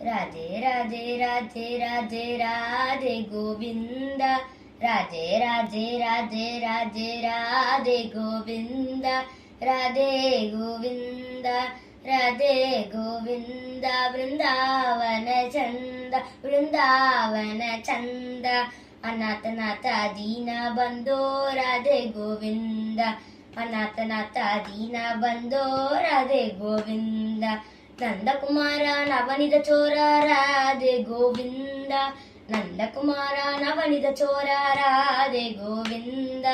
राधे राधे राधे राधे राधे गोविंद, राधे राधे राधे राधे राधे गोविंद, राधे गोविंद राधे गोविंद। वृंदावन चंद, वृंदावन चंद, अनाथ दीन बंदो राधे गोविंद, अनाथ दीन बंदो राधे गोविंद। नंद कुमार नवनिध चोर राधे गोविंद, नंद कुमार नवनिध चोर राधे गोविंद,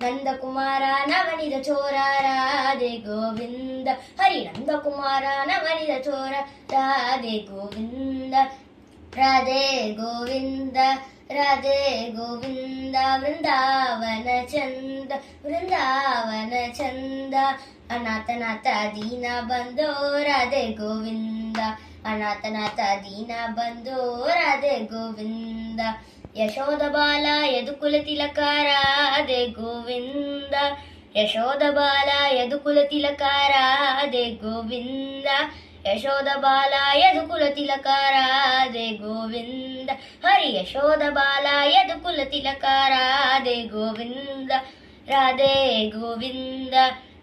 नंद कुमार नवनिध चोर राधे गोविंद। हरि नंद कुमार नवनिध चोर राधे गोविंद, राधे गोविंद राधे गोविंद। वृंदावन चंद, वृंदावन चंद, अनाथ दीन बंदो राधे गोविंद, अनाथ दीन बंदो राधे गोविंद। यशोद बाल यदुकुल तिलक राधे गोविंद, यशोद बाल यदुकुल तिलक राधे गोविंद, यशोद बाल यदुकुल तिलक राधे गोविंद। हरि यशोद बाल यदुकुल तिलक राधे गोविंद, राधे गोविंद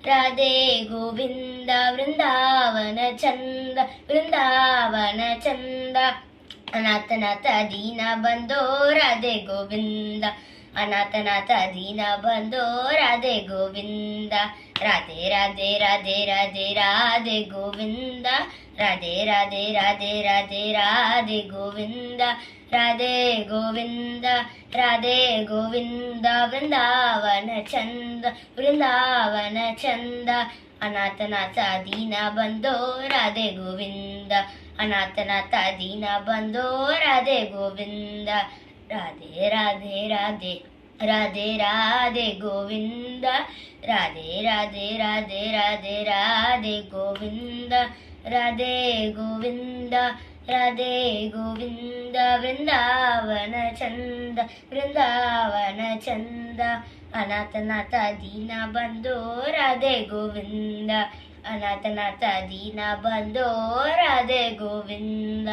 राधे गोविंद। वृंदावन चंद, वृंदावन चंद, अनाथ दीन बंदो राधे गोविंद, अनाथ दीन बंदो राधे गोविंद। राधे राधे राधे राधे राधे गोविंद, राधे राधे राधे राधे राधे गोविंद, राधे गोविंद राधे गोविंद। वृंदावन चंद, वृंदावन चंद, अनाथ दीन बंदो राधे गोविंद, अनाथ दीन बंदो राधे गोविंद। राधे राधे राधे राधे राधे गोविंद, राधे राधे राधे राधे राधे गोविंद, राधे गोविंद राधे गोविंद। वृंदावन चंद, वृंदावन चंद, अनाथ दीन बंदो राधे गोविंद, अनाथ दीन बंदो राधे गोविंद।